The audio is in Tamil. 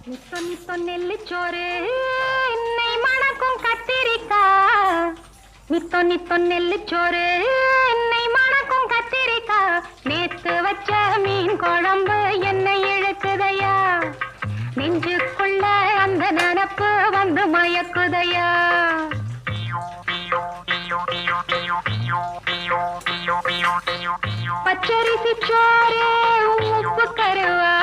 நித்தொ நித்தொ நெல்லிச்சோறு என்னை மணக்கும் கத்திரிக்கா. நித்தொ நித்தொ நெல்லிச்சோறு என்னை மணக்கும் கத்திரிக்கா. நேத்து வச்ச மீன் குழம்பு என்னை இழுக்குதையா. நெஞ்சுக்குள்ள அந்த நினப்பு வந்து மயக்குதையா. பச்சரிசி சோறு உப்பு கருவா